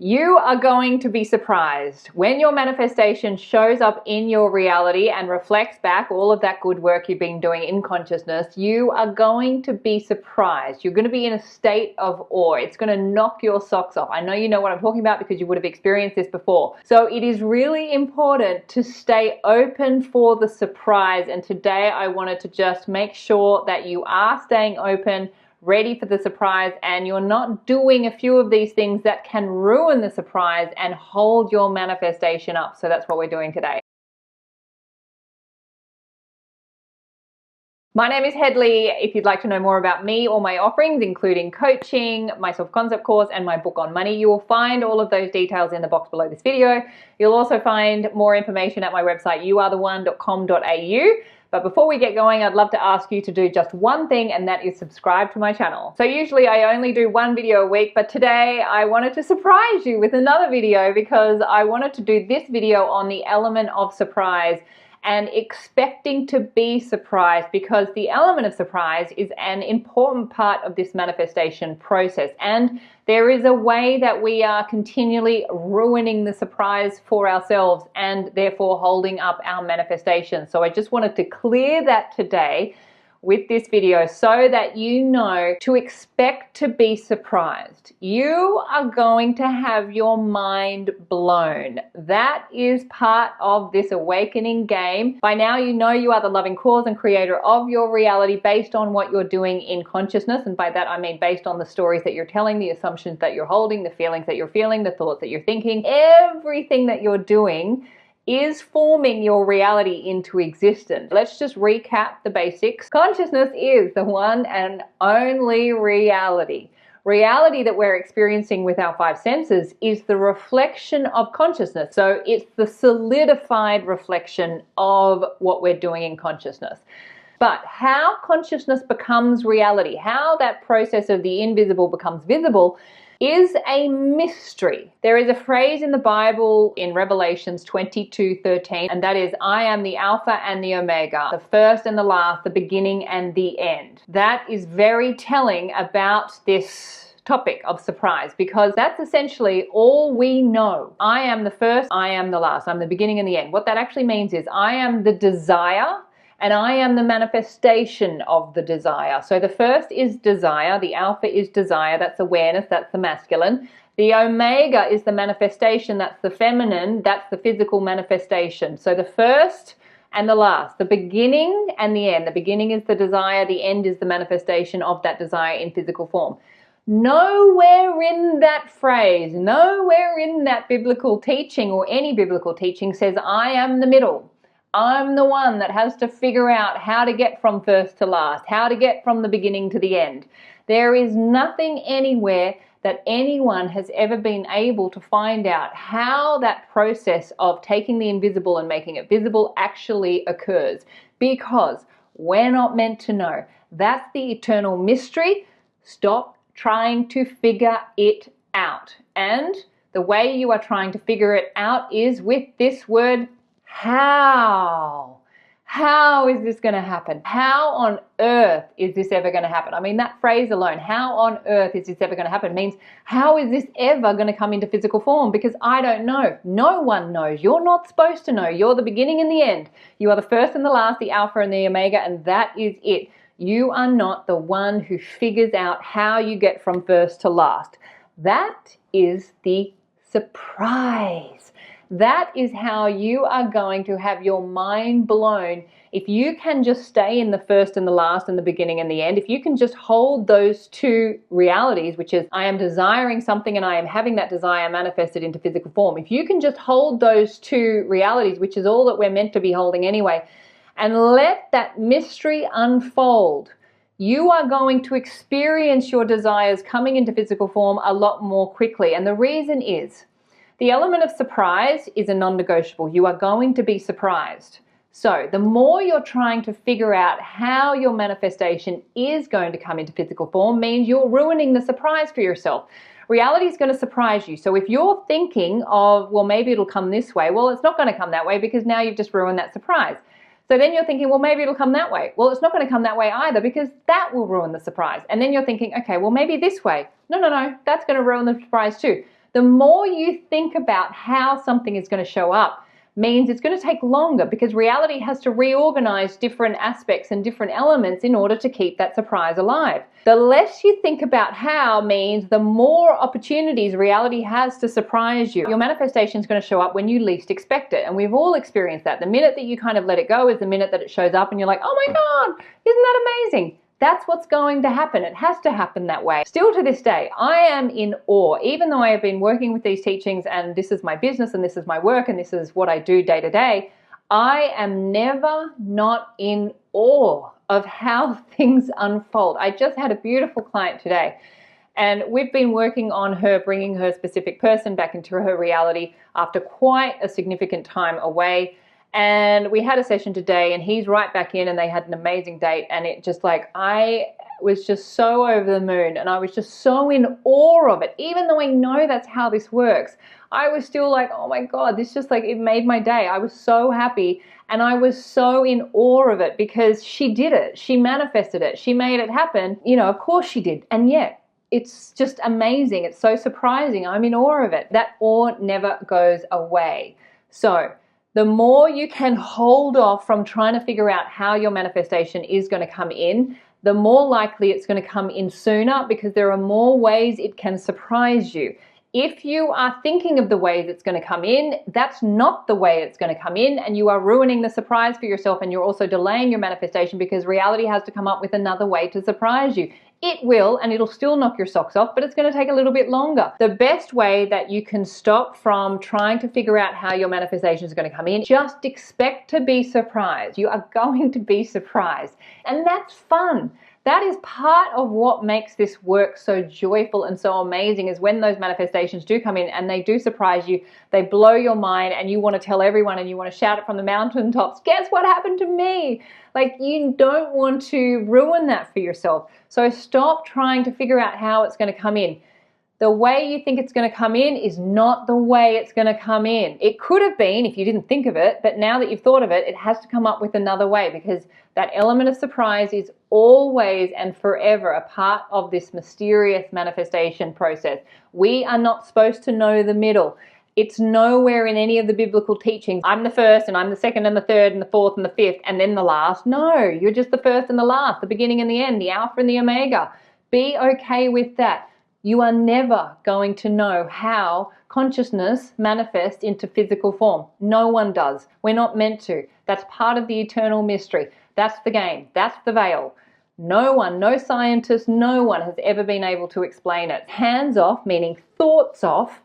You are going to be surprised when your manifestation shows up in your reality and reflects back all of that good work you've been doing in consciousness. You are going to be surprised. You're going to be in a state of awe. It's going to knock your socks off. I know you know what I'm talking about because you would have experienced this before. So it is really important to stay open for the surprise. And today I wanted to just make sure that you are staying open, ready for the surprise, and you're not doing a few of these things that can ruin the surprise and hold your manifestation up. So that's what we're doing today. My name is Hedley. If you'd like to know more about me or my offerings, including coaching, my self-concept course, and my book on money, you will find all of those details in the box below this video. You'll also find more information at my website, youaretheone.com.au. But before we get going, I'd love to ask you to do just one thing, and that is subscribe to my channel. So usually I only do one video a week, but today I wanted to surprise you with another video because I wanted to do this video on the element of surprise and expecting to be surprised, because the element of surprise is an important part of this manifestation process. And there is a way that we are continually ruining the surprise for ourselves and therefore holding up our manifestation. So I just wanted to clear that today with this video so that you know to expect to be surprised. You are going to have your mind blown. That is part of this awakening game. By now you know you are the loving cause and creator of your reality based on what you're doing in consciousness. And by that I mean based on the stories that you're telling, the assumptions that you're holding, the feelings that you're feeling, the thoughts that you're thinking. Everything that you're doing is forming your reality into existence. Let's just recap the basics. Consciousness is the one and only reality. Reality that we're experiencing with our five senses is the reflection of consciousness. So it's the solidified reflection of what we're doing in consciousness. But how consciousness becomes reality, how that process of the invisible becomes visible, is a mystery. There is a phrase in the Bible in Revelations 22:13, and that is, I am the Alpha and the Omega, the first and the last, the beginning and the end. That is very telling about this topic of surprise, because that's essentially all we know. I am the first, I am the last, I'm the beginning and the end. What that actually means is I am the desire, and I am the manifestation of the desire. So the first is desire, the alpha is desire, that's awareness, that's the masculine. The omega is the manifestation, that's the feminine, that's the physical manifestation. So the first and the last, the beginning and the end. The beginning is the desire, the end is the manifestation of that desire in physical form. Nowhere in that phrase, nowhere in that biblical teaching or any biblical teaching says I am the middle. I'm the one that has to figure out how to get from first to last, how to get from the beginning to the end. There is nothing anywhere that anyone has ever been able to find out how that process of taking the invisible and making it visible actually occurs, because we're not meant to know. That's the eternal mystery. Stop trying to figure it out. And the way you are trying to figure it out is with this word, how? How is this going to happen? How on earth is this ever going to happen? I mean, that phrase alone, how on earth is this ever going to happen, means how is this ever going to come into physical form? Because I don't know. No one knows. You're not supposed to know. You're the beginning and the end. You are the first and the last, the alpha and the omega, and that is it. You are not the one who figures out how you get from first to last. That is the surprise. That is how you are going to have your mind blown. If you can just stay in the first and the last and the beginning and the end, if you can just hold those two realities, which is I am desiring something and I am having that desire manifested into physical form. If you can just hold those two realities, which is all that we're meant to be holding anyway, and let that mystery unfold, you are going to experience your desires coming into physical form a lot more quickly. And the reason is, the element of surprise is a non-negotiable. You are going to be surprised. So the more you're trying to figure out how your manifestation is going to come into physical form means you're ruining the surprise for yourself. Reality is going to surprise you. So if you're thinking of, well, maybe it'll come this way, well, it's not going to come that way because now you've just ruined that surprise. So then you're thinking, well, maybe it'll come that way. Well, it's not going to come that way either because that will ruin the surprise. And then you're thinking, okay, well, maybe this way. No, that's going to ruin the surprise too. The more you think about how something is going to show up means it's going to take longer, because reality has to reorganize different aspects and different elements in order to keep that surprise alive. The less you think about how means the more opportunities reality has to surprise you. Your manifestation is going to show up when you least expect it. And we've all experienced that. The minute that you kind of let it go is the minute that it shows up and you're like, oh my God, isn't that amazing? That's what's going to happen. It has to happen that way. Still to this day, I am in awe. Even though I have been working with these teachings and this is my business and this is my work and this is what I do day to day, I am never not in awe of how things unfold. I just had a beautiful client today, and we've been working on her bringing her specific person back into her reality after quite a significant time away. And we had a session today and he's right back in, and they had an amazing date, and it just like, I was just so over the moon and I was just so in awe of it. Even though I know that's how this works, I was still like, oh my God, this just like, it made my day. I was so happy and I was so in awe of it because she did it. She manifested it. She made it happen. You know, of course she did. And yet it's just amazing. It's so surprising. I'm in awe of it. That awe never goes away. So the more you can hold off from trying to figure out how your manifestation is going to come in, the more likely it's going to come in sooner, because there are more ways it can surprise you. If you are thinking of the ways it's going to come in, that's not the way it's going to come in, and you are ruining the surprise for yourself, and you're also delaying your manifestation because reality has to come up with another way to surprise you. It will, and it'll still knock your socks off, but it's going to take a little bit longer. The best way that you can stop from trying to figure out how your manifestation is going to come in, just expect to be surprised. You are going to be surprised, and that's fun. That is part of what makes this work so joyful and so amazing, is when those manifestations do come in and they do surprise you, they blow your mind, and you want to tell everyone and you want to shout it from the mountaintops, guess what happened to me? Like, you don't want to ruin that for yourself. So stop trying to figure out how it's going to come in. The way you think it's going to come in is not the way it's going to come in. It could have been if you didn't think of it, but now that you've thought of it, it has to come up with another way, because that element of surprise is always and forever a part of this mysterious manifestation process. We are not supposed to know the middle. It's nowhere in any of the biblical teachings. I'm the first and I'm the second and the third and the fourth and the fifth and then the last. No, you're just the first and the last, the beginning and the end, the Alpha and the Omega. Be okay with that. You are never going to know how consciousness manifests into physical form. No one does. We're not meant to. That's part of the eternal mystery. That's the game. That's the veil. No one, no scientist, no one has ever been able to explain it. Hands off, meaning thoughts off,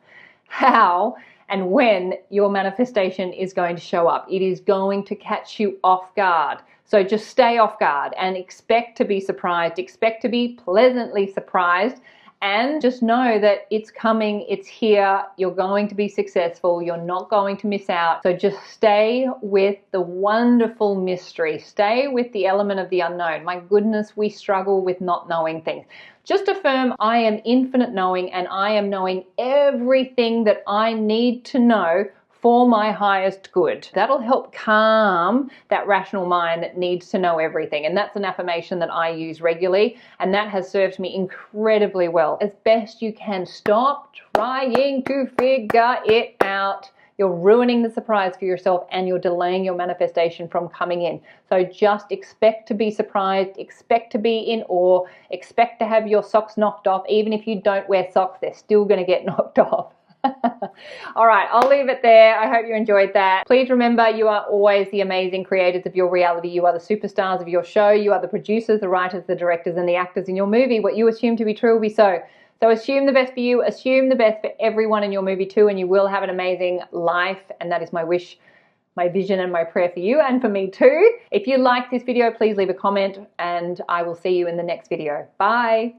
how and when your manifestation is going to show up. It is going to catch you off guard. So just stay off guard and expect to be surprised. Expect to be pleasantly surprised. And just know that it's coming, it's here, you're going to be successful, you're not going to miss out. So just stay with the wonderful mystery. Stay with the element of the unknown. My goodness, we struggle with not knowing things. Just affirm, I am infinite knowing, and I am knowing everything that I need to know for my highest good. That'll help calm that rational mind that needs to know everything. And that's an affirmation that I use regularly, and that has served me incredibly well. As best you can, stop trying to figure it out. You're ruining the surprise for yourself, and you're delaying your manifestation from coming in. So just expect to be surprised, expect to be in awe, expect to have your socks knocked off. Even if you don't wear socks, they're still going to get knocked off. All right, I'll leave it there. I hope you enjoyed that. Please remember, you are always the amazing creators of your reality. You are the superstars of your show. You are the producers, the writers, the directors, and the actors in your movie. What you assume to be true will be so. So assume the best for you, assume the best for everyone in your movie too, and you will have an amazing life. And that is my wish, my vision, and my prayer for you and for me too. If you like this video, please leave a comment, and I will see you in the next video. Bye.